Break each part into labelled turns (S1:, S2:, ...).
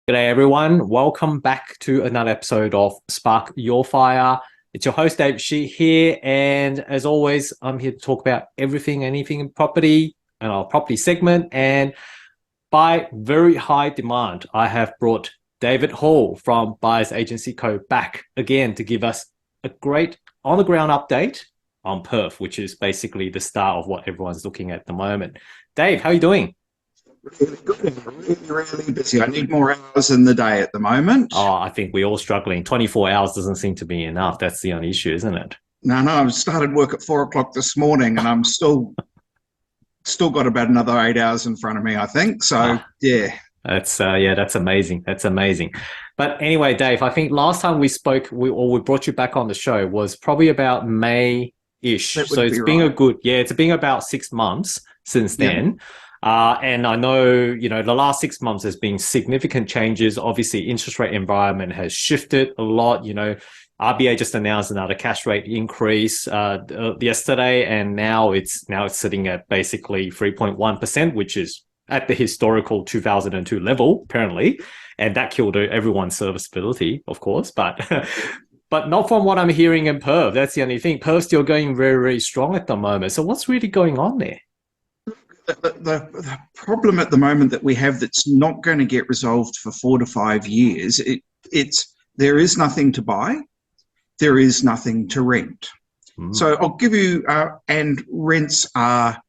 S1: G'day everyone, welcome back to another episode of Spark Your Fire. It's your host Dave Shi here, and as always, I'm here to talk about everything, anything in property and our property segment. And by very high demand, I have brought David Hall from Buyers Agency Co. back again to give us a great on-the-ground update on Perth, which is basically the start of what everyone's looking at the moment. Dave, how are you doing?
S2: Really good and really busy. I need more hours in the day at the moment.
S1: Oh, I think we're all struggling. 24 hours doesn't seem to be enough. That's the only issue, isn't it?
S2: No, I've started work at 4 o'clock this morning and I'm still got about another 8 hours in front of me, I think. So, yeah.
S1: That's amazing. That's amazing. But anyway, Dave, I think last time we spoke, we brought you back on the show was probably about May-ish. So it's been about 6 months since then. And I know, the last 6 months has been significant changes. Obviously, interest rate environment has shifted a lot. RBA just announced another cash rate increase yesterday, and now it's sitting at basically 3.1%, which is at the historical 2002 level, apparently. And that killed everyone's serviceability, of course, but but not from what I'm hearing in Perth. That's the only thing. Perth's still going very, very strong at the moment. So what's really going on there?
S2: The problem at the moment that we have that's not going to get resolved for 4 to 5 years, there is nothing to buy, there is nothing to rent. So I'll give you, and rents are,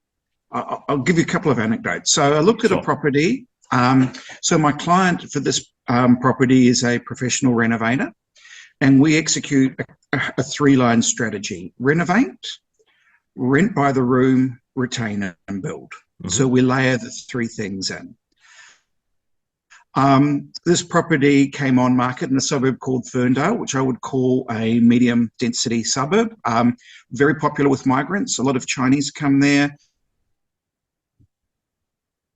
S2: I'll give you a couple of anecdotes. So I looked at a property. So my client for this property is a professional renovator, and we execute a three-line strategy: renovate, rent by the room, retain and build. So we layer the three things in. This property came on market in a suburb called Ferndale, which I would call a medium density suburb. Very popular with migrants. A lot of Chinese come there.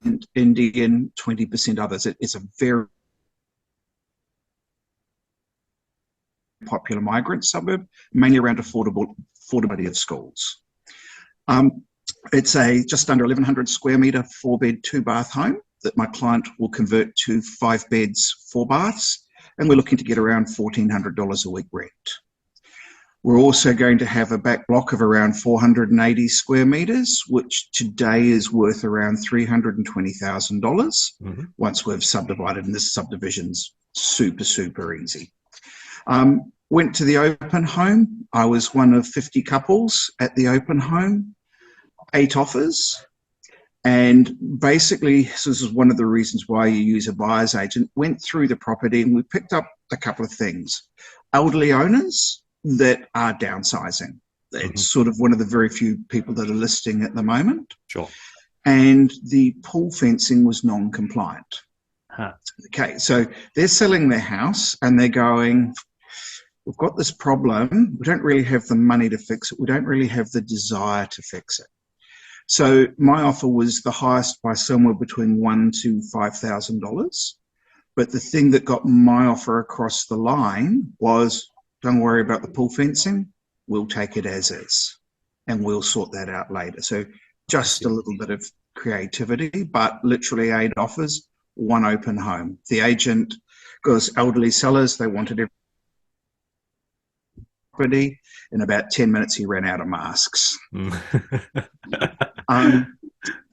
S2: And Indian, 20% others. It's a very popular migrant suburb, mainly around affordability of schools. It's a just under 1,100 square metre, 4-bed, 2-bath home that my client will convert to 5 beds, 4 baths, and we're looking to get around $1,400 a week rent. We're also going to have a back block of around 480 square metres, which today is worth around $320,000 once we've subdivided, and this subdivision's super, super easy. Went to the open home. I was one of 50 couples at the open home. 8 offers, and basically this is one of the reasons why you use a buyer's agent. Went through the property and we picked up a couple of things. Elderly owners that are downsizing. It's sort of one of the very few people that are listing at the moment.
S1: Sure.
S2: And the pool fencing was non-compliant. Okay, so they're selling their house and they're going, we've got this problem, we don't really have the money to fix it, we don't really have the desire to fix it. So my offer was the highest by somewhere between $1,000 to $5,000. But the thing that got my offer across the line was, don't worry about the pool fencing, we'll take it as is, and we'll sort that out later. So just a little bit of creativity, but literally 8 offers, 1 open home. The agent, because elderly sellers, they wanted every property. In about 10 minutes, he ran out of masks.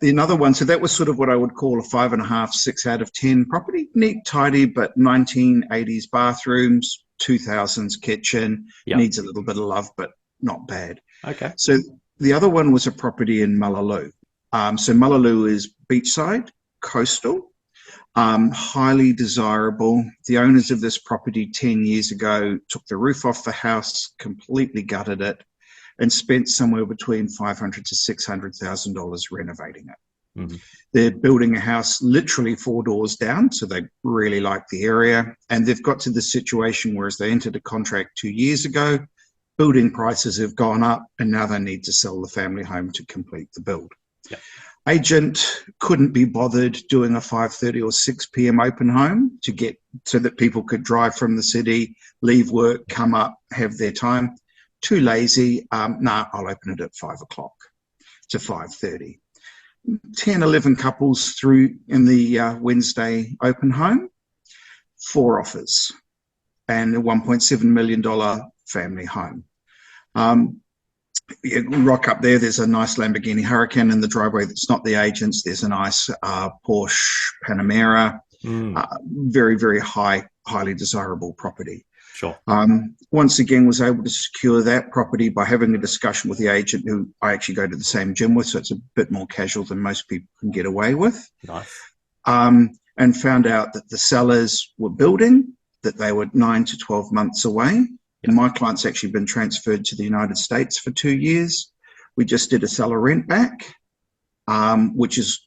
S2: The another one, so that was sort of what I would call a 5.5, 6 out of 10 property. Neat, tidy, but 1980s bathrooms, 2000s kitchen, needs a little bit of love, but not bad.
S1: Okay.
S2: So the other one was a property in Mullaloo. So Mullaloo is beachside, coastal, highly desirable. The owners of this property 10 years ago took the roof off the house, completely gutted it, and spent somewhere between $500,000 to $600,000 renovating it. They're building a house literally 4 doors down, so they really like the area. And they've got to the situation where, as they entered a contract 2 years ago, building prices have gone up, and now they need to sell the family home to complete the build. Agent couldn't be bothered doing a 5:30 or 6 p.m. open home to get so that people could drive from the city, leave work, come up, have their time. Too lazy. I'll open it at 5 o'clock to 5:30. 10, 11 couples through in the Wednesday open home. 4 offers and a $1.7 million family home. You rock up there, there's a nice Lamborghini Huracan in the driveway that's not the agent's. There's a nice Porsche Panamera, very, very highly desirable property.
S1: Sure.
S2: Once again, was able to secure that property by having a discussion with the agent who I actually go to the same gym with, so it's a bit more casual than most people can get away with.
S1: Nice.
S2: And found out that the sellers were building, that they were 9 to 12 months away. And my client's actually been transferred to the United States for 2 years. We just did a seller rent back, which is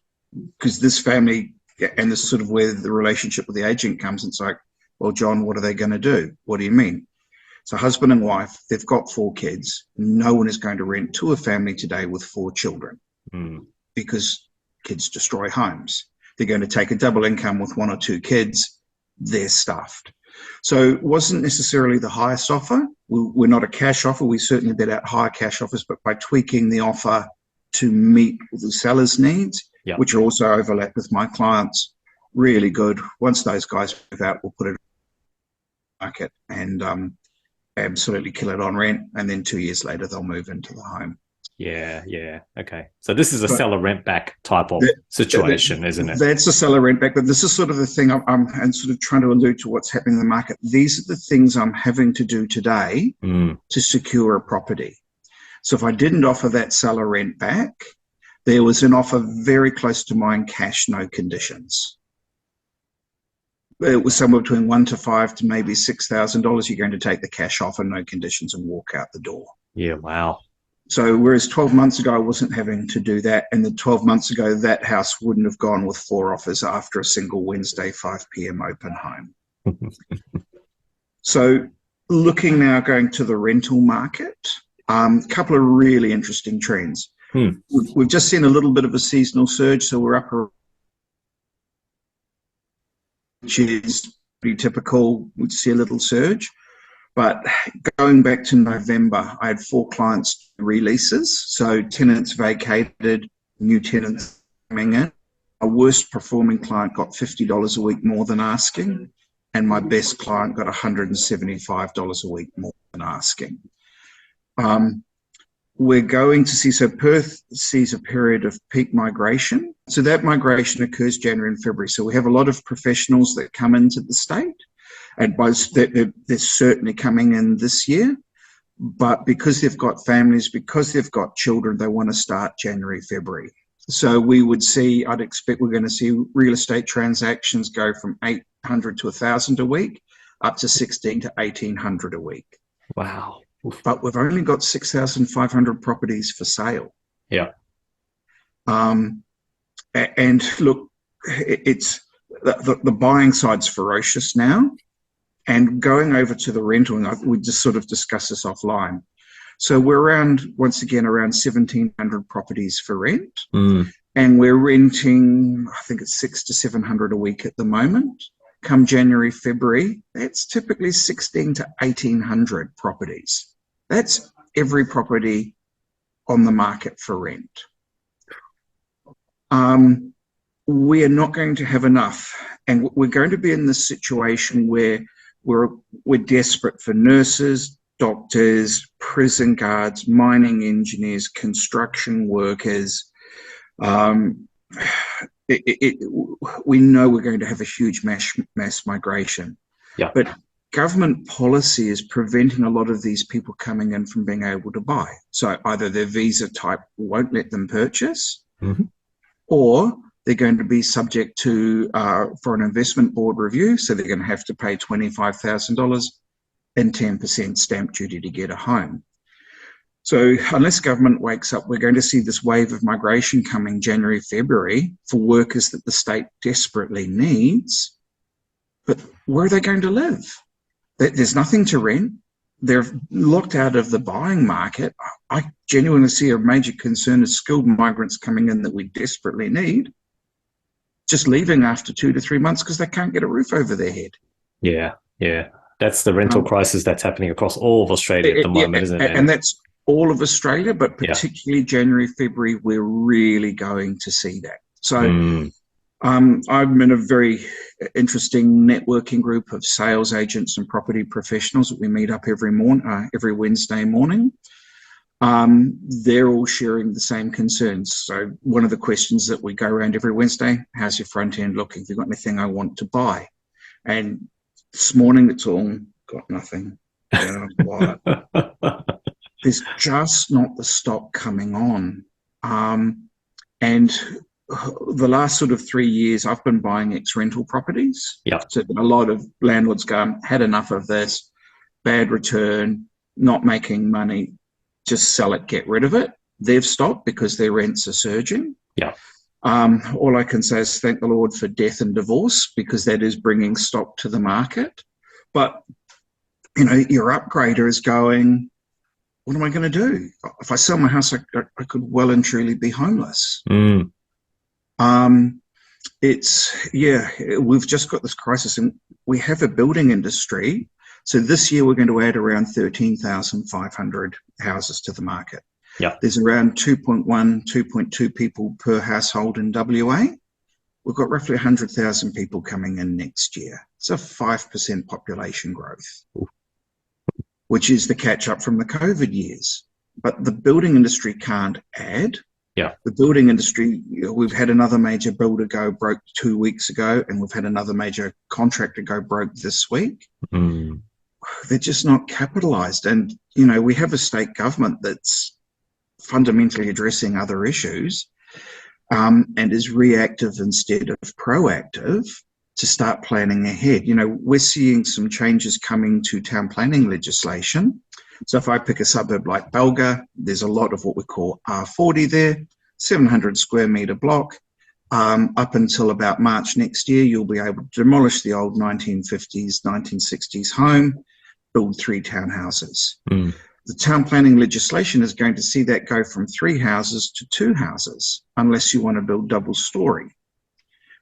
S2: because this family, and this is sort of where the relationship with the agent comes. It's like, well, John, what are they going to do? What do you mean? So husband and wife, they've got 4 kids. No one is going to rent to a family today with 4 children because kids destroy homes. They're going to take a double income with 1 or 2 kids. They're stuffed. So it wasn't necessarily the highest offer. We're not a cash offer. We certainly bid out higher cash offers, but by tweaking the offer to meet the seller's needs, which are also overlap with my clients, really good. Once those guys move out, we'll put it in the market and absolutely kill it on rent. And then 2 years later, they'll move into the home.
S1: Yeah. Okay. So this is a seller rent back type of situation, isn't it?
S2: That's a seller rent back, but this is sort of the thing I'm sort of trying to allude to what's happening in the market. These are the things I'm having to do today to secure a property. So if I didn't offer that seller rent back, there was an offer very close to mine, cash, no conditions. It was somewhere between $1,000 to $5,000 to maybe $6,000. You're going to take the cash offer, no conditions, and walk out the door.
S1: Yeah, wow.
S2: So whereas 12 months ago, I wasn't having to do that. And then 12 months ago, that house wouldn't have gone with 4 offers after a single Wednesday, 5 p.m. open home. So looking now going to the rental market, a couple of really interesting trends. We've just seen a little bit of a seasonal surge. So we're up, which is pretty typical. We'd see a little surge. But going back to November, I had 4 clients releases. So tenants vacated, new tenants coming in. Our worst performing client got $50 a week more than asking. And my best client got $175 a week more than asking. We're going to see, so Perth sees a period of peak migration. So that migration occurs January and February. So we have a lot of professionals that come into the state. And they're certainly coming in this year, but because they've got families, because they've got children, they want to start January, February. So we would see, I'd expect we're going to see real estate transactions go from 800 to 1,000 a week, up to 1,600 to 1,800 a week.
S1: Wow.
S2: But we've only got 6,500 properties for sale.
S1: Yeah.
S2: And look, it's the buying side's ferocious now. And going over to the rental, and we just sort of discussed this offline. So we're around 1,700 properties for rent. And we're renting, I think it's 600 to 700 a week at the moment. Come January, February, that's typically 1,600 to 1,800 properties. That's every property on the market for rent. We are not going to have enough. And we're going to be in this situation where we're desperate for nurses, doctors, prison guards, mining engineers, construction workers. We know we're going to have a huge mass migration. Yeah. But government policy is preventing a lot of these people coming in from being able to buy. So either their visa type won't let them purchase, or they're going to be subject to for an investment board review. So they're going to have to pay $25,000 and 10% stamp duty to get a home. So unless government wakes up, we're going to see this wave of migration coming January, February for workers that the state desperately needs. But where are they going to live? There's nothing to rent. They're locked out of the buying market. I genuinely see a major concern of skilled migrants coming in that we desperately need, just leaving after 2 to 3 months because they can't get a roof over their head.
S1: Yeah. That's the rental crisis that's happening across all of Australia at the moment, isn't it?
S2: And that's all of Australia, but particularly January, February, we're really going to see that. So I'm in a very interesting networking group of sales agents and property professionals that we meet up every Wednesday morning. They're all sharing the same concerns. So one of the questions that we go around every Wednesday, how's your front end looking? Have you got anything I want to buy? And this morning it's all got nothing. What? There's just not the stock coming on. And the last sort of 3 years, I've been buying ex-rental properties.
S1: Yeah.
S2: So a lot of landlords had enough of this, bad return, not making money, just sell it, get rid of it. They've stopped because their rents are surging.
S1: Yeah.
S2: All I can say is thank the Lord for death and divorce, because that is bringing stock to the market. But, your upgrader is going, what am I going to do? If I sell my house, I could well and truly be homeless. We've just got this crisis, and we have a building industry. So this year we're going to add around 13,500 houses to the market.
S1: Yeah.
S2: There's around 2.1, 2.2 people per household in WA. We've got roughly 100,000 people coming in next year. It's a 5% population growth, which is the catch up from the COVID years. But the building industry can't add.
S1: Yeah.
S2: The building industry, we've had another major builder go broke 2 weeks ago, and we've had another major contractor go broke this week. They're just not capitalised. And, we have a state government that's fundamentally addressing other issues and is reactive instead of proactive to start planning ahead. We're seeing some changes coming to town planning legislation. So if I pick a suburb like Bulga, there's a lot of what we call R40 there, 700 square metre block. Up until about March next year, you'll be able to demolish the old 1950s, 1960s home, build 3 townhouses. The town planning legislation is going to see that go from 3 houses to 2 houses, unless you want to build double story,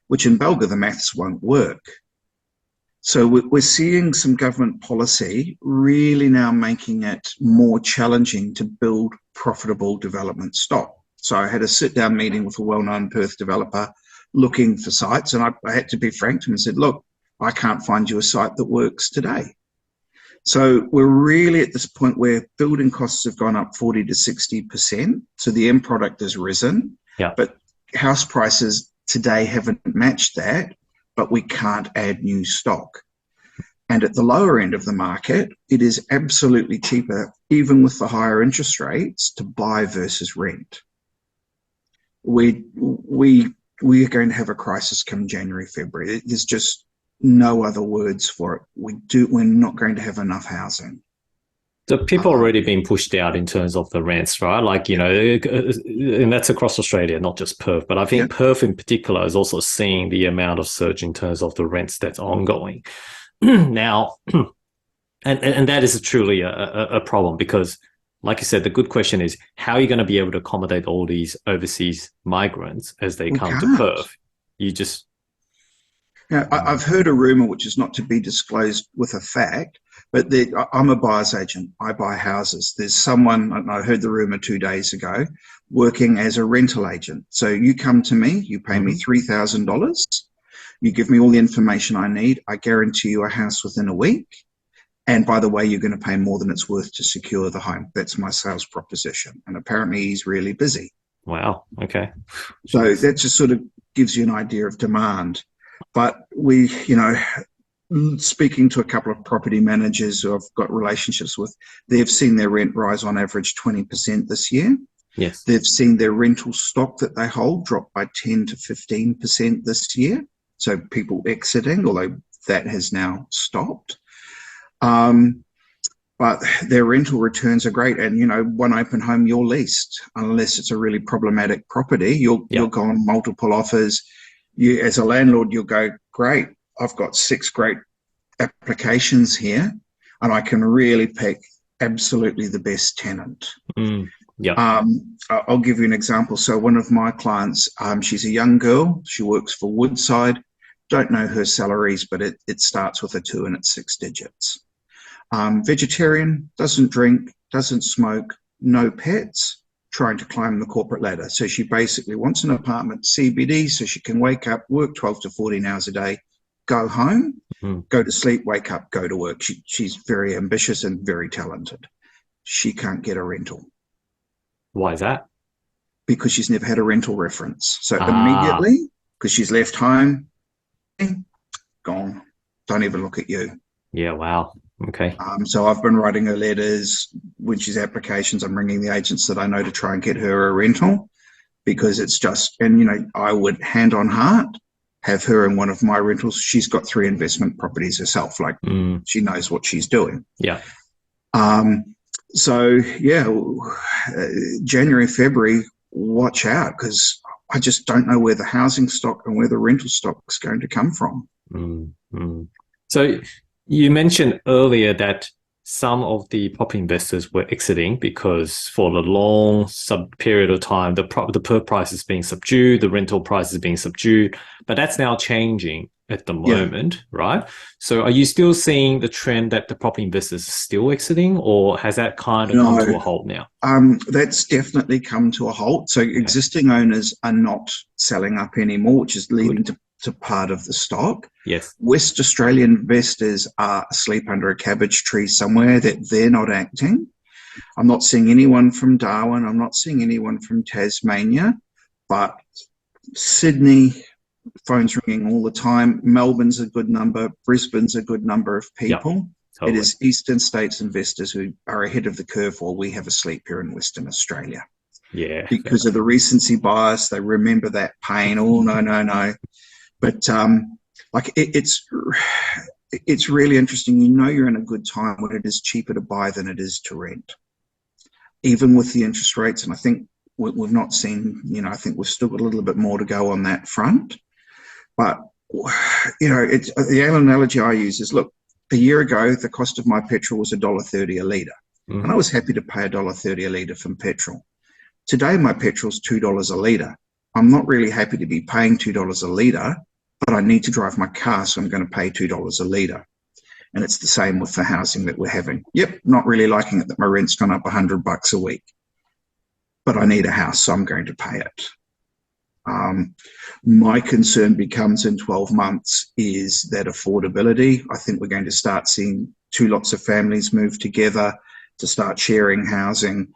S2: which in Bulga the maths won't work. So we're seeing some government policy really now making it more challenging to build profitable development stock. So I had a sit-down meeting with a well-known Perth developer looking for sites, and I had to be frank to him and said, look, I can't find you a site that works today. So we're really at this point where building costs have gone up 40 to 60%. So the end product has risen, but house prices today haven't matched that, but we can't add new stock. And at the lower end of the market, it is absolutely cheaper, even with the higher interest rates, to buy versus rent. We are going to have a crisis come January, February. There's just no other words for it. We're not going to have enough housing.
S1: So people are already being pushed out in terms of the rents, right? And that's across Australia, not just Perth. But I think Perth in particular is also seeing the amount of surge in terms of the rents that's ongoing. Now, and that is truly a problem, because, like you said, the good question is, how are you going to be able to accommodate all these overseas migrants as they come to Perth?
S2: I've heard a rumour, which is not to be disclosed with a fact, but I'm a buyer's agent. I buy houses. There's someone, and I heard the rumour 2 days ago, working as a rental agent. So you come to me, you pay me $3,000, you give me all the information I need, I guarantee you a house within a week. And by the way, you're going to pay more than it's worth to secure the home. That's my sales proposition. And apparently he's really busy.
S1: Wow. Okay.
S2: So that just sort of gives you an idea of demand. But speaking to a couple of property managers who I've got relationships with, they've seen their rent rise on average 20% this year.
S1: Yes.
S2: They've seen their rental stock that they hold drop by 10 to 15% this year. So people exiting, although that has now stopped. But their rental returns are great. And, one open home, you're leased, unless it's a really problematic property. You'll go on multiple offers. You, as a landlord, you'll go, great, I've got 6 great applications here, and I can really pick absolutely the best tenant. I'll give you an example. So one of my clients, she's a young girl. She works for Woodside. Don't know her salaries, but it starts with a 2 and it's 6 digits. Vegetarian, doesn't drink, doesn't smoke, no pets, trying to climb the corporate ladder. So she basically wants an apartment CBD so she can wake up, work 12 to 14 hours a day, go home, go to sleep, wake up, go to work. She's very ambitious and very talented. She can't get a rental.
S1: Why is that?
S2: Because she's never had a rental reference. So immediately, because she's left home, gone. Don't even look at you.
S1: Yeah, wow. Okay.
S2: So I've been writing her letters. When she's applications, I'm ringing the agents that I know to try and get her a rental, because it's just, and you know, I would hand on heart have her in one of my rentals. She's got 3 investment properties herself. Like she knows what she's doing.
S1: Yeah.
S2: So yeah, January, February, watch out, because I just don't know where the housing stock and where the rental stock is going to come from.
S1: So you mentioned earlier that some of the property investors were exiting because for the long period of time, the Perth price is being subdued, the rental price is being subdued, but that's now changing at the moment, right? So are you still seeing the trend that the property investors are still exiting, or has that kind of come to a halt now?
S2: That's definitely come to a halt. So existing owners are not selling up anymore, which is leading to part of the stock.
S1: Yes.
S2: West Australian investors are asleep under a cabbage tree somewhere, that they're not acting. I'm not seeing anyone from Darwin. I'm not seeing anyone from Tasmania, but Sydney, phone's ringing all the time. Melbourne's a good number. Brisbane's a good number of people. Yep, totally. It is Eastern States investors who are ahead of the curve while we have a sleep here in Western Australia.
S1: Yeah.
S2: Because of the recency bias, they remember that pain. Oh, no. But like it's really interesting. You know you're in a good time when it is cheaper to buy than it is to rent, even with the interest rates. And I think we've not seen, you know, I think we've still got a little bit more to go on that front. But, you know, it's the analogy I use is, look, a year ago, the cost of my petrol was $1.30 a litre. And I was happy to pay $1.30 a litre from petrol. Today, my petrol's $2 a litre. I'm not really happy to be paying $2 a litre, but I need to drive my car, so I'm going to pay $2 a litre. And it's the same with the housing that we're having. Yep, not really liking it that my rent's gone up $100 a week, but I need a house, so I'm going to pay it. My concern becomes in 12 months is that affordability. I think we're going to start seeing 2 lots of families move together to start sharing housing.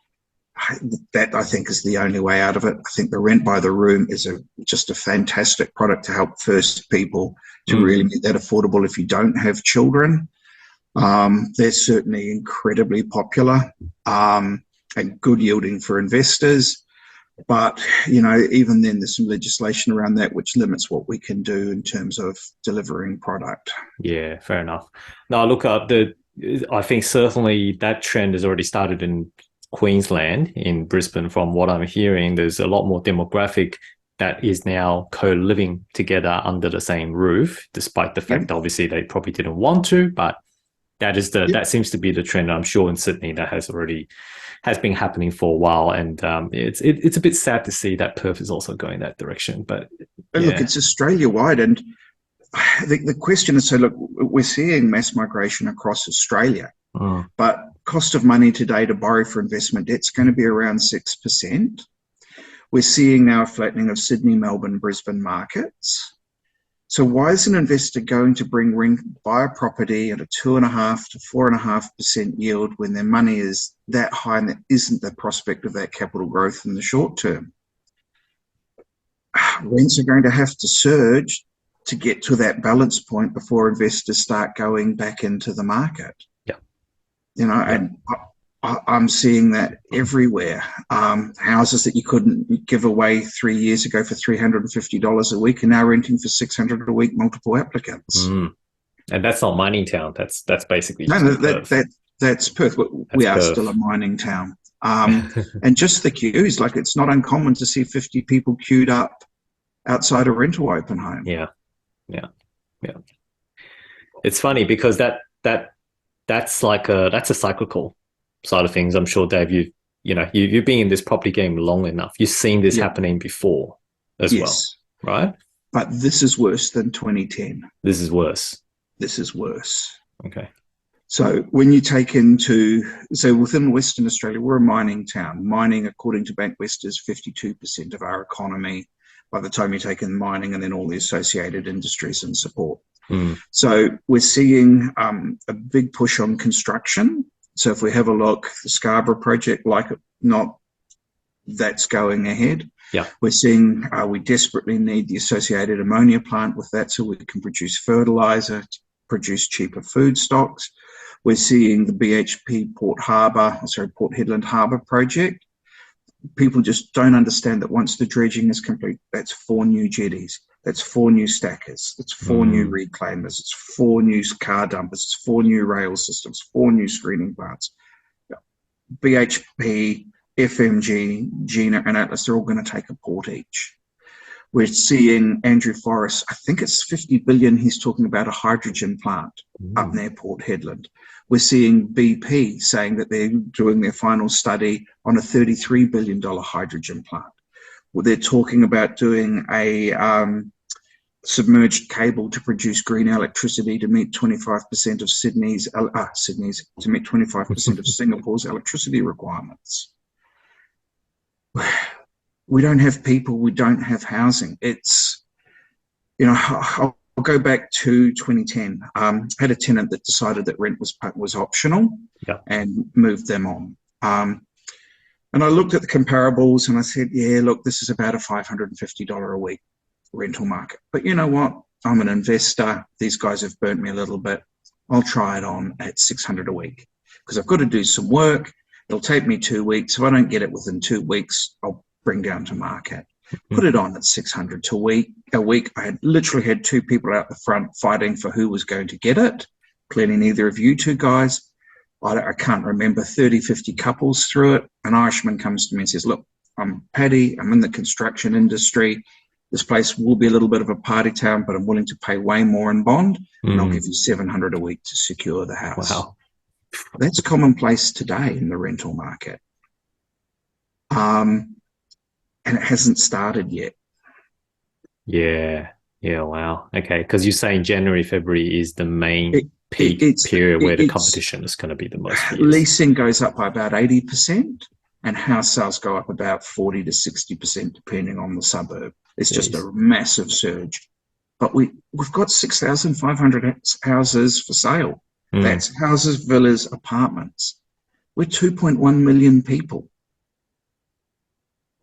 S2: That, I think, is the only way out of it. I think the rent by the room is just a fantastic product to help first people to really make that affordable if you don't have children. They're certainly incredibly popular and good yielding for investors. But, you know, even then there's some legislation around that which limits what we can do in terms of delivering product.
S1: Yeah, fair enough. Now, look, I think certainly that trend has already started in Queensland, in Brisbane. From what I'm hearing, there's a lot more demographic that is now co-living together under the same roof, despite the fact that obviously they probably didn't want to, but that seems to be the trend. I'm sure in Sydney that has been happening for a while, and it's a bit sad to see that Perth is also going that direction. But
S2: look, it's Australia-wide, and the question is, so look, we're seeing mass migration across Australia, but cost of money today to borrow for investment debt's going to be around 6%. We're seeing now a flattening of Sydney, Melbourne, Brisbane markets. So why is an investor going to buy a property at a 2.5% to 4.5% yield when their money is that high and there isn't the prospect of that capital growth in the short term? Rents are going to have to surge to get to that balance point before investors start going back into the market.
S1: Yeah.
S2: You know, and I'm seeing that everywhere. Houses that you couldn't give away 3 years ago for $350 a week are now renting for $600 a week, multiple applicants.
S1: And that's not mining town. That's basically
S2: that's Perth. We are still a mining town. And just the queues, like it's not uncommon to see 50 people queued up outside a rental open home.
S1: Yeah. It's funny because that's a cyclical side of things. I'm sure, Dave, you've been in this property game long enough. You've seen this happening before as well, right?
S2: But this is worse than 2010.
S1: This is worse.
S2: This is worse.
S1: Okay.
S2: So when you take into, so within Western Australia, we're a mining town. Mining, according to Bankwest, is 52% of our economy by the time you take in mining and then all the associated industries and support. So we're seeing a big push on construction. So if we have a look, the Scarborough project, like it not, that's going ahead.
S1: Yeah.
S2: We're seeing we desperately need the associated ammonia plant with that so we can produce fertilizer, produce cheaper food stocks. We're seeing the BHP Port Hedland Harbour project. People just don't understand that once the dredging is complete, that's 4 new jetties, that's 4 new stackers, that's 4 new reclaimers, it's 4 new car dumpers, it's 4 new rail systems, 4 new screening plants. BHP, FMG, Gina and Atlas, they're all going to take a port each. We're seeing Andrew Forrest, I think it's 50 billion, he's talking about a hydrogen plant up near Port Hedland. We're seeing BP saying that they're doing their final study on a $33 billion hydrogen plant. Well, they're talking about doing a submerged cable to produce green electricity to meet 25% of to meet 25% of Singapore's electricity requirements. We don't have people, we don't have housing. It's, I'll go back to 2010. I had a tenant that decided that rent was optional and moved them on. And I looked at the comparables and I said, yeah, look, this is about a $550 a week rental market. But you know what? I'm an investor. These guys have burnt me a little bit. I'll try it on at $600 a week because I've got to do some work. It'll take me 2 weeks. If I don't get it within 2 weeks, I'll bring down to market. Put it on at $600 a week. I had literally had 2 people out the front fighting for who was going to get it. Clearly neither of you 2 guys. I can't remember, 30, 50 couples through it. An Irishman comes to me and says, look, I'm Paddy. I'm in the construction industry. This place will be a little bit of a party town, but I'm willing to pay way more in bond, and I'll give you $700 a week to secure the house.
S1: Wow.
S2: That's commonplace today in the rental market. And it hasn't started yet.
S1: Yeah. Wow. Okay. Because you're saying January, February is the main peak period where the competition is going to be the most.
S2: Leasing goes up by about 80% and house sales go up about 40 to 60% depending on the suburb. It's just a massive surge. But we've got 6,500 houses for sale. That's houses, villas, apartments. We're 2.1 million people.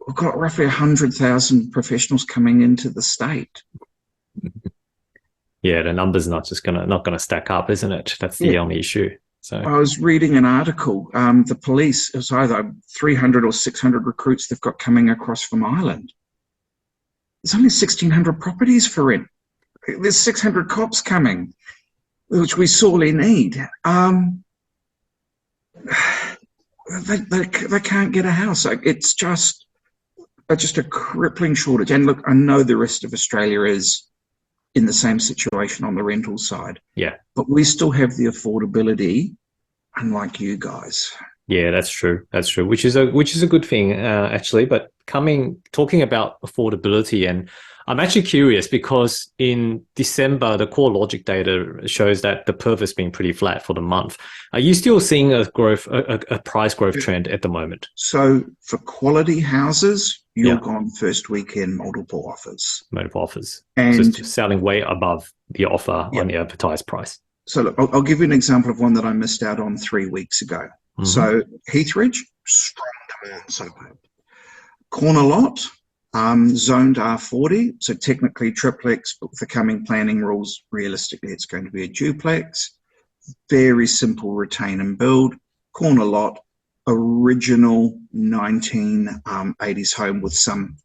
S2: We've got roughly 100,000 professionals coming into the state.
S1: Yeah, the numbers not gonna stack up, isn't it? That's the only issue. So
S2: I was reading an article. The police, it was either 300 or 600 recruits they've got coming across from Ireland. There's only 1,600 properties for rent. There's 600 cops coming, which we sorely need. They can't get a house. It's just a crippling shortage. And look, I know the rest of Australia is in the same situation on the rental side.
S1: Yeah.
S2: But we still have the affordability, unlike you guys.
S1: Yeah, that's true. That's true. Which is a good thing, actually. But talking about affordability, and I'm actually curious because in December, the core logic data shows that the Perth has been pretty flat for the month. Are you still seeing a price growth trend at the moment?
S2: So for quality houses, you're gone first weekend multiple offers.
S1: Multiple offers.
S2: And
S1: so it's selling way above the offer on the advertised price.
S2: So look, I'll give you an example of one that I missed out on 3 weeks ago. So Heathridge, strong demand suburb. Corner lot, zoned R40, so technically triplex, but with the coming planning rules, realistically it's going to be a duplex. Very simple retain and build. Corner lot, original 1980s home with some,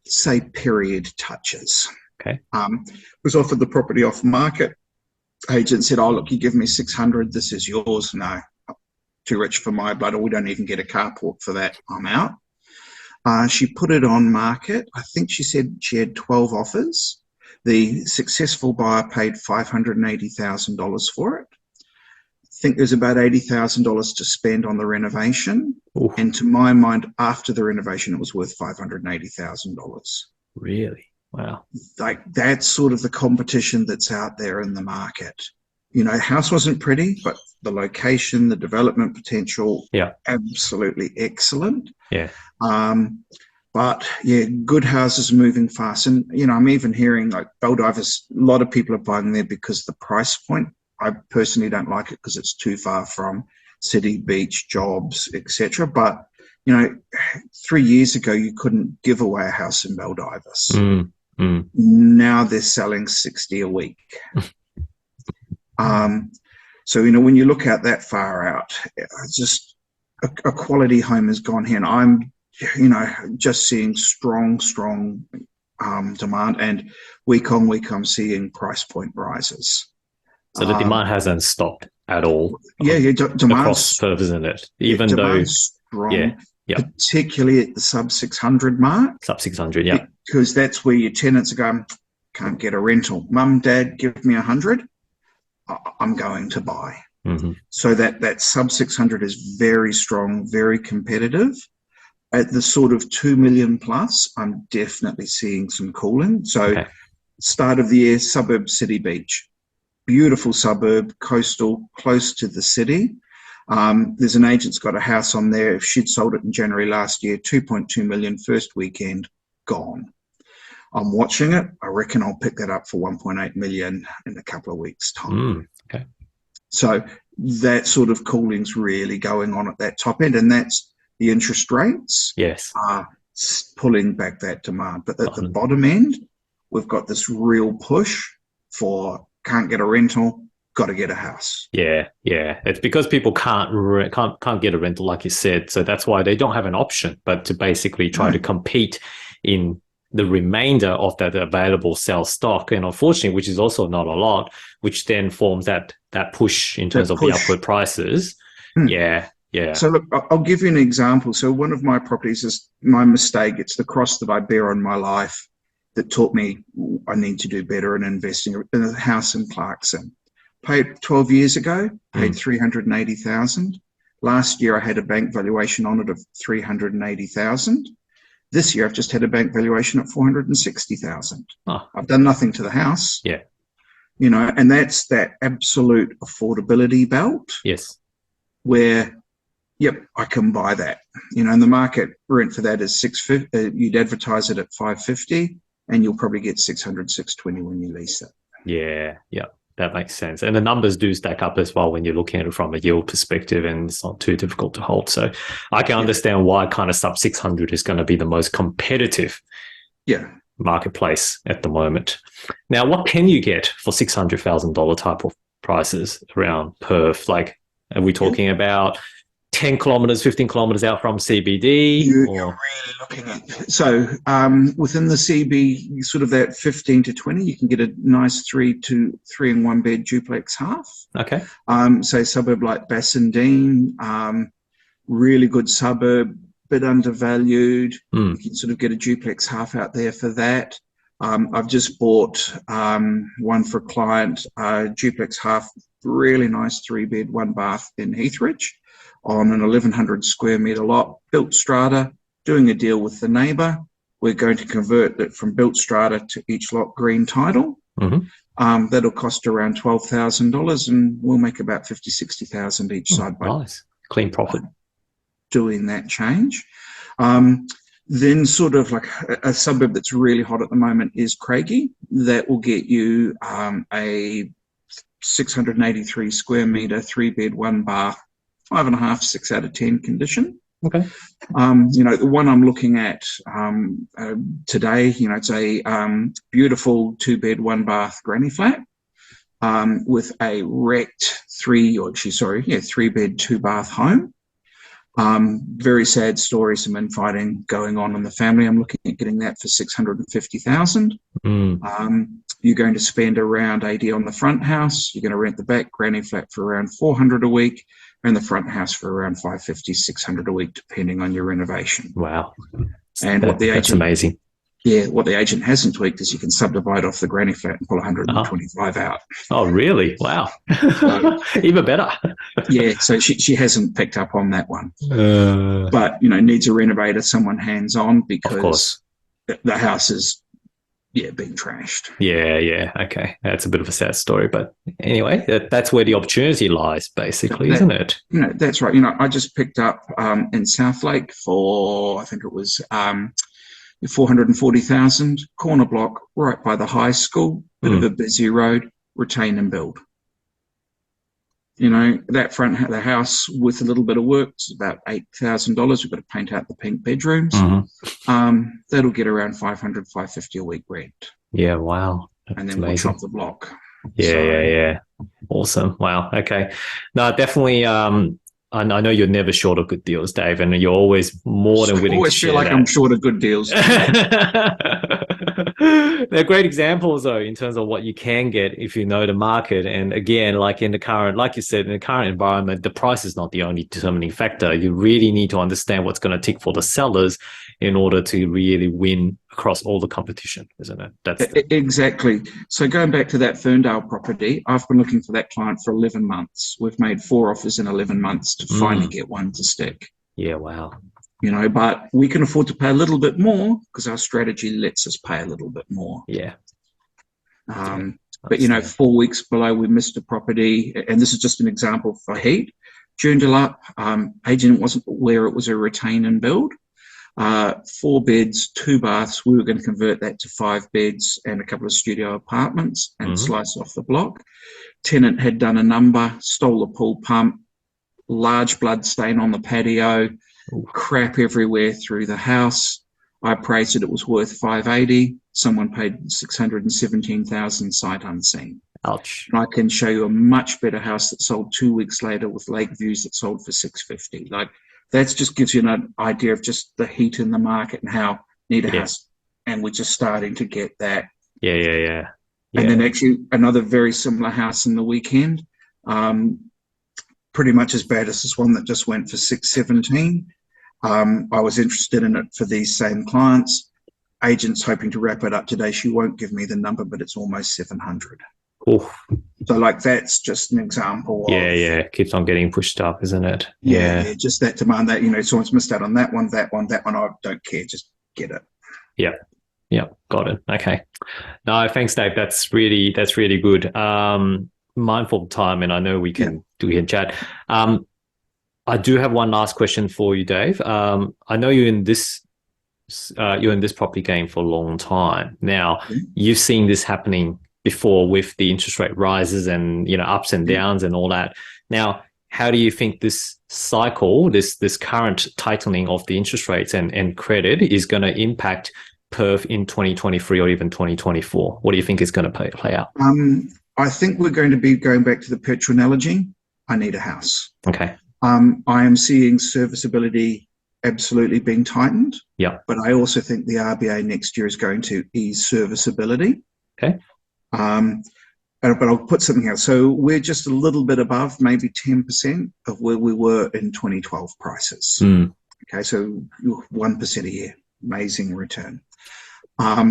S2: say, period touches.
S1: Okay.
S2: Was offered the property off market. Agent said, oh, look, you give me 600, this is yours. No, too rich for my blood, or we don't even get a carport for that. I'm out. She put it on market. I think she said she had 12 offers. The successful buyer paid $580,000 for it. I think there's about $80,000 to spend on the renovation.
S1: Ooh.
S2: And to my mind, after the renovation, it was worth $580,000.
S1: Really? Wow.
S2: Like, that's sort of the competition that's out there in the market. the house wasn't pretty, but the location, the development potential,
S1: Yeah.
S2: absolutely excellent.
S1: Yeah.
S2: But yeah, good houses are moving fast. And, I'm even hearing like Belldivers, a lot of people are buying there because the price point. I personally don't like it because it's too far from city, beach, jobs, etc. But, 3 years ago, you couldn't give away a house in Belldivers. Now they're selling 60 a week. So, when you look out that far out, just a quality home has gone here. And I'm, just seeing strong demand. And week on week, I'm seeing price point rises.
S1: So the demand hasn't stopped at all.
S2: Demand
S1: across Perth, isn't it? Even though
S2: strong, particularly at the sub 600 mark.
S1: Sub 600, yeah.
S2: Because that's where your tenants are going, can't get a rental. Mum, Dad, give me 100. I'm going to buy. So that sub 600 is very strong, very competitive. At the sort of 2 million plus, I'm definitely seeing some cooling. So start of the year, suburb, city, beach. Beautiful suburb, coastal, close to the city. There's an agent's got a house on there. She'd sold it in January last year, 2.2 million, first weekend, gone. I'm watching it. I reckon I'll pick that up for 1.8 million in a couple of weeks' time. So that sort of cooling's really going on at that top end, and that's the interest rates are pulling back that demand. But at the bottom end, we've got this real push for can't get a rental, got to get a house.
S1: Yeah. It's because people can't get a rental, like you said. So that's why they don't have an option, but to basically try to compete in the remainder of that available sell stock. And unfortunately, which is also not a lot, which then forms that push in terms of the upward prices. Yeah.
S2: So look, I'll give you an example. So one of my properties is my mistake. It's the cross that I bear on my life that taught me I need to do better in investing in a house in Clarkson. Paid 12 years ago, paid 380,000. Last year I had a bank valuation on it of 380,000. This year I've just had a bank valuation at 460,000. I've done nothing to the house.
S1: Yeah.
S2: And that's that absolute affordability belt.
S1: Yes.
S2: Where I can buy that. And the market rent for that is 650. You'd advertise it at 550, and you'll probably get 600, 620 when you lease it.
S1: Yeah, that makes sense. And the numbers do stack up as well when you're looking at it from a yield perspective, and it's not too difficult to hold. So I can understand why kind of sub 600 is going to be the most competitive marketplace at the moment. Now, what can you get for $600,000 type of prices around Perth? Like, are we talking about 10 kilometers, 15 kilometers out from CBD?
S2: You're really looking at, so within the CB, sort of that 15 to 20, you can get a nice 3 and 1 bed duplex half.
S1: Okay.
S2: Say suburb like Bassendean, really good suburb, bit undervalued. You can sort of get a duplex half out there for that. I've just bought one for a client, duplex half, really nice 3-bed, 1 bath in Heathridge on an 1,100 square metre lot, built strata, doing a deal with the neighbour. We're going to convert it from built strata to each lot green title. That'll cost around $12,000, and we'll make about 50, 60,000 each side.
S1: Nice. Clean profit.
S2: Doing that change. Then sort of like a suburb that's really hot at the moment is Craigie. That will get you a 683 square metre, 3-bed, 1 bath, 5.5, 6 out of 10 condition.
S1: Okay.
S2: The one I'm looking at today, it's a beautiful 2-bed, 1 bath granny flat with a wrecked 3-bed, 2 bath home. Very sad story, some infighting going on in the family. I'm looking at getting that for 650,000. You're going to spend around 80 on the front house. You're going to rent the back granny flat for around 400 a week, and the front house for around 550, 600 a week, depending on your renovation.
S1: Wow.
S2: And
S1: that's amazing.
S2: Yeah, what the agent hasn't tweaked is you can subdivide off the granny flat and pull 125 out.
S1: Oh, really? Wow. Even better.
S2: Yeah, so she hasn't picked up on that one. But, needs a renovator, someone hands-on, because the house is being trashed.
S1: Yeah. Okay. That's a bit of a sad story. But anyway, that's where the opportunity lies, basically, isn't it?
S2: That's right. I just picked up in Southlake for, I think it was 440,000, corner block right by the high school, bit of a busy road, retain and build. That front of the house with a little bit of work, it's about $8,000. We've got to paint out the pink bedrooms. That'll get around $500, $550 a week rent.
S1: Yeah, wow. That's
S2: and then
S1: amazing.
S2: we'll chop the block.
S1: Yeah. Awesome. Wow. Okay. No, definitely. I know you're never short of good deals, Dave, and you're always more than willing to share that.
S2: I always feel like I'm short of good deals.
S1: They're great examples, though, in terms of what you can get if you know the market. And again, like you said, in the current environment, the price is not the only determining factor. You really need to understand what's going to tick for the sellers in order to really win across all the competition, isn't it?
S2: Exactly. So going back to that Ferndale property, I've been looking for that client for 11 months. We've made 4 offers in 11 months to finally get one to stick.
S1: Yeah, wow.
S2: But we can afford to pay a little bit more because our strategy lets us pay a little bit more.
S1: Yeah.
S2: But 4 weeks below, we missed a property, and this is just an example for heat. Joondalup, agent wasn't aware it was a retain and build. 4 beds, 2 baths. We were going to convert that to 5 beds and a couple of studio apartments and slice off the block. Tenant had done a number, stole the pool pump, large blood stain on the patio, crap everywhere through the house. I appraised it was worth $580. Someone paid $617,000 sight unseen.
S1: Ouch.
S2: And I can show you a much better house that sold 2 weeks later with lake views that sold for $650. That just gives you an idea of just the heat in the market and how need a house. And we're just starting to get that.
S1: Yeah.
S2: And then actually another very similar house in the weekend, pretty much as bad as this one that just went for $617. I was interested in it for these same clients. Agent's hoping to wrap it up today. She won't give me the number, but it's almost 700.
S1: Oof.
S2: So that's just an example.
S1: Keeps on getting pushed up, isn't it?
S2: Yeah. Just that demand that, someone's missed out on that one. I don't care. Just get it.
S1: Yeah. Got it. Okay. No, thanks, Dave. That's really good. Mindful of time, and I know we can chat. I do have one last question for you, Dave. I know you're in this property game for a long time. Now, you've seen this happening before with the interest rate rises and ups and downs and all that. Now, how do you think this cycle, this current tightening of the interest rates and credit is going to impact Perth in 2023 or even 2024? What do you think is going to play out?
S2: I think we're going to be going back to the petrol analogy. I need a house.
S1: Okay.
S2: I am seeing serviceability absolutely being tightened.
S1: Yeah.
S2: But I also think the RBA next year is going to ease serviceability.
S1: Okay.
S2: But I'll put something else. So we're just a little bit above, maybe 10% of where we were in 2012 prices. Okay, so 1% a year, amazing return. But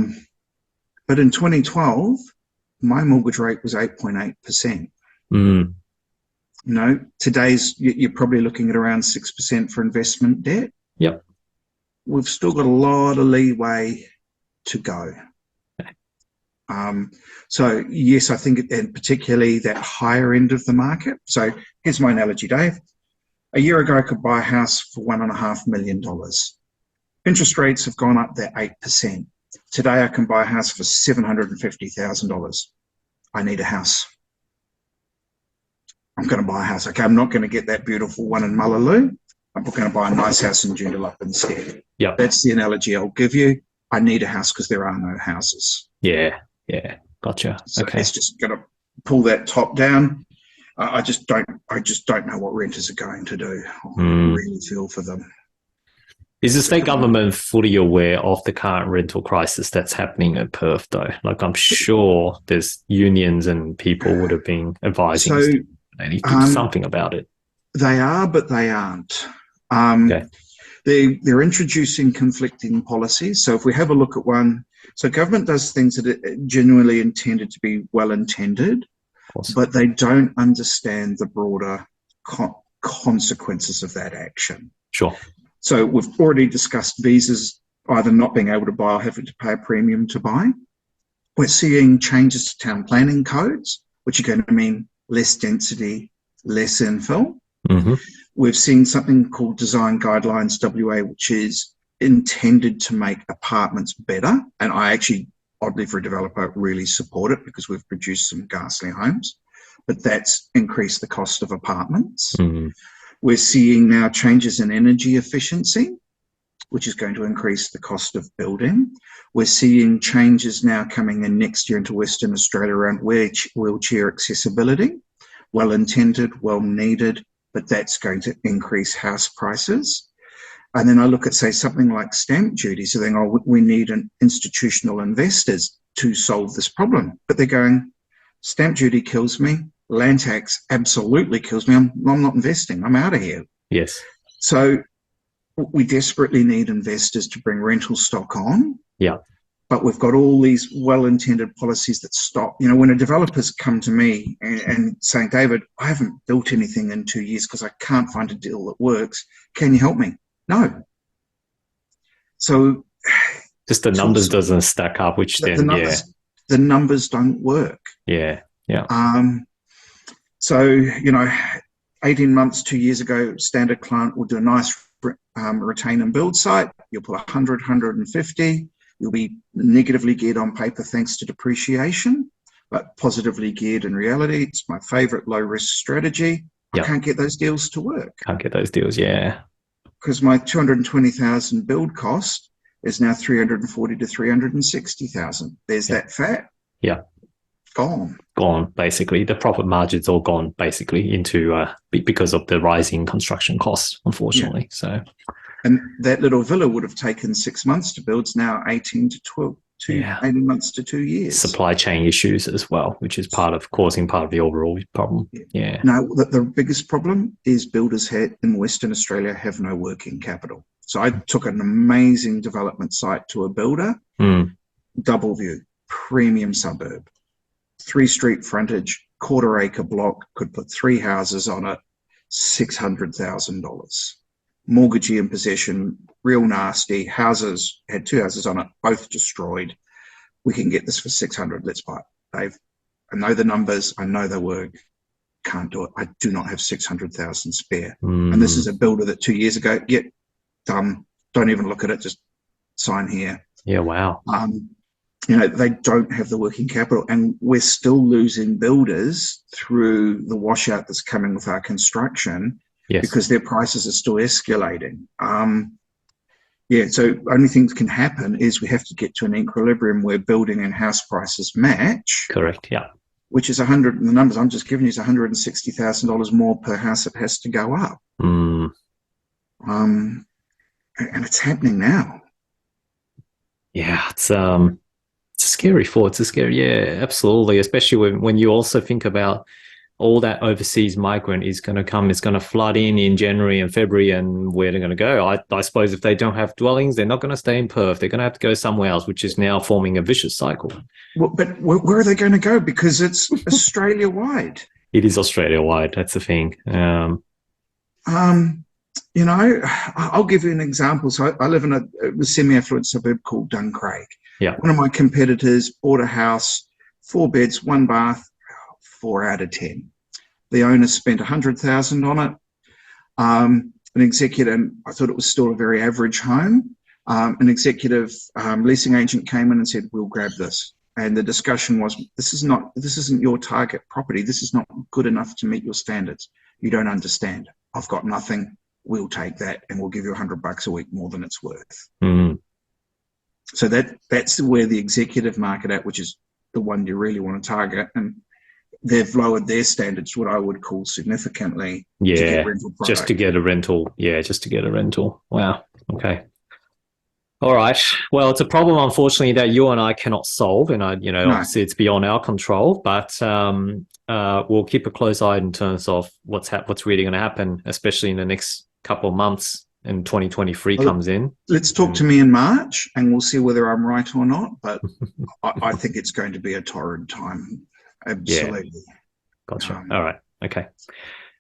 S2: in 2012, my mortgage rate was 8.8%. Today's you're probably looking at around 6% for investment debt.
S1: Yep.
S2: We've still got a lot of leeway to go. So yes, I think, and particularly that higher end of the market. So here's my analogy, Dave. A year ago, I could buy a house for $1.5 million. Interest rates have gone up, they're 8%. Today, I can buy a house for $750,000. I need a house. I'm going to buy a house. Okay, I'm not going to get that beautiful one in Mullaloo. I'm going to buy a nice house in Joondalup instead.
S1: Yeah,
S2: that's the analogy I'll give you. I need a house because there are no houses.
S1: Yeah, gotcha.
S2: So
S1: okay,
S2: it's just going to pull that top down. I just don't know what renters are going to do. I really feel for them.
S1: Is the state government fully aware of the current rental crisis that's happening in Perth, though? Like, I'm sure there's unions and people would have been advising they need to do something about it.
S2: They are, but they aren't.
S1: Okay.
S2: They're introducing conflicting policies. So if we have a look at one, so government does things that are genuinely intended to be well intended, but they don't understand the broader consequences of that action.
S1: Sure.
S2: So we've already discussed visas either not being able to buy or having to pay a premium to buy. We're seeing changes to town planning codes, which are going to mean less density, less infill.
S1: Mm-hmm.
S2: We've seen something called Design Guidelines WA, which is intended to make apartments better. And I actually, oddly for a developer, really support it because we've produced some ghastly homes. But that's increased the cost of apartments.
S1: Mm-hmm.
S2: We're seeing now changes in energy efficiency, which is going to increase the cost of building. We're seeing changes now coming in next year into Western Australia around wheelchair accessibility. Well intended, well needed, but that's going to increase house prices. And then I look at, say, something like stamp duty, so then, oh, we need an institutional investors to solve this problem. But they're going, stamp duty kills me, land tax absolutely kills me, I'm not investing, I'm out of here.
S1: Yes.
S2: So we desperately need investors to bring rental stock on.
S1: Yeah.
S2: But we've got all these well-intended policies that stop. You know, when a developer's come to me and saying, David, I haven't built anything in 2 years because I can't find a deal that works. Can you help me? No. So
S1: just the numbers doesn't stack up, which then,
S2: the numbers don't work.
S1: Yeah. Yeah.
S2: So, you know, 18 months, 2 years ago, standard client will do a nice retain and build site. You'll put 100, 150. You'll be negatively geared on paper thanks to depreciation, but positively geared in reality. It's my favorite low-risk strategy.
S1: Yep.
S2: I can't get those deals to work.
S1: Can't get those deals, yeah.
S2: Because my 220,000 build cost is now 340 to 360,000. There's that fat.
S1: Yeah.
S2: Gone,
S1: basically. The profit margin's all gone, basically, into because of the rising construction costs, unfortunately. Yeah. So,
S2: and that little villa would have taken 6 months to build. It's now 18 to 12, 18 months to 2 years.
S1: Supply chain issues as well, which is causing part of the overall problem. Yeah.
S2: Now, the biggest problem is builders in Western Australia have no working capital. So I took an amazing development site to a builder, double view, premium suburb. 3 street frontage, quarter acre block, could put 3 houses on it, $600,000. Mortgagee in possession, real nasty. Houses, had 2 houses on it, both destroyed. We can get this for 600. Let's buy it, Dave. I know the numbers. I know they work. Can't do it. I do not have 600,000 spare. And this is a builder that 2 years ago, done. Don't even look at it. Just sign here.
S1: Yeah, wow.
S2: You know, they don't have the working capital, and we're still losing builders through the washout that's coming with our construction because their prices are still escalating. So only thing that can happen is we have to get to an equilibrium where building and house prices match.
S1: Correct, yeah.
S2: Which is 100, the numbers I'm just giving you is $160,000 more per house that has to go up. And it's happening now.
S1: Yeah, it's a scary thought. It's a scary, yeah, absolutely. Especially when you also think about all that overseas migrant is going to come, it's going to flood in January and February, and where they're going to go. I suppose if they don't have dwellings, they're not going to stay in Perth. They're going to have to go somewhere else, which is now forming a vicious cycle.
S2: Well, but where are they going to go? Because it's Australia-wide.
S1: It is Australia-wide. That's the thing.
S2: You know, I'll give you an example. So I live in a semi-affluent suburb called Duncraig.
S1: Yeah.
S2: One of my competitors bought a house, 4 beds, 1 bath, 4 out of 10. The owner spent $100,000 on it. An executive, I thought it was still a very average home. An executive leasing agent came in and said, "We'll grab this." And the discussion was, this isn't your target property. This is not good enough to meet your standards. You don't understand. I've got nothing. We'll take that, and we'll give you $100 a week more than it's worth. So that's where the executive market at, which is the one you really want to target, and they've lowered their standards, what I would call significantly.
S1: Yeah,
S2: to get rental product.
S1: Just to get a rental. Yeah, just to get a rental. Wow. Okay. All right. Well, it's a problem, unfortunately, that you and I cannot solve, and obviously it's beyond our control. But we'll keep a close eye in terms of what's really going to happen, especially in the next couple of months. And 2023 comes in.
S2: Let's talk to me in March, and we'll see whether I'm right or not. But I think it's going to be a torrid time. Absolutely.
S1: Yeah. Gotcha. All right. Okay.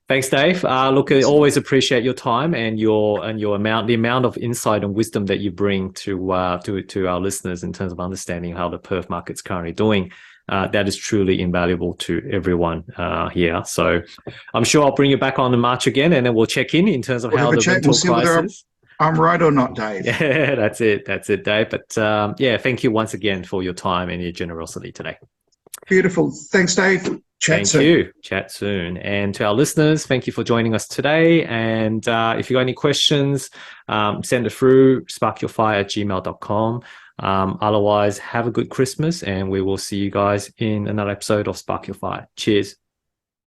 S1: Thanks, Dave. Look, I always appreciate your time and the amount of insight and wisdom that you bring to our listeners in terms of understanding how the Perth market's currently doing. That is truly invaluable to everyone here. So I'm sure I'll bring you back on in March again, and then we'll check in terms of how the rental crisis.
S2: I'm right or not, Dave.
S1: Yeah, that's it, Dave. But yeah, thank you once again for your time and your generosity today.
S2: Beautiful. Thanks, Dave.
S1: Thank you. Chat soon. And to our listeners, thank you for joining us today. And if you got any questions, send it through sparkyourfire@gmail.com. Otherwise, have a good Christmas, and we will see you guys in another episode of Spark Your Fire. Cheers.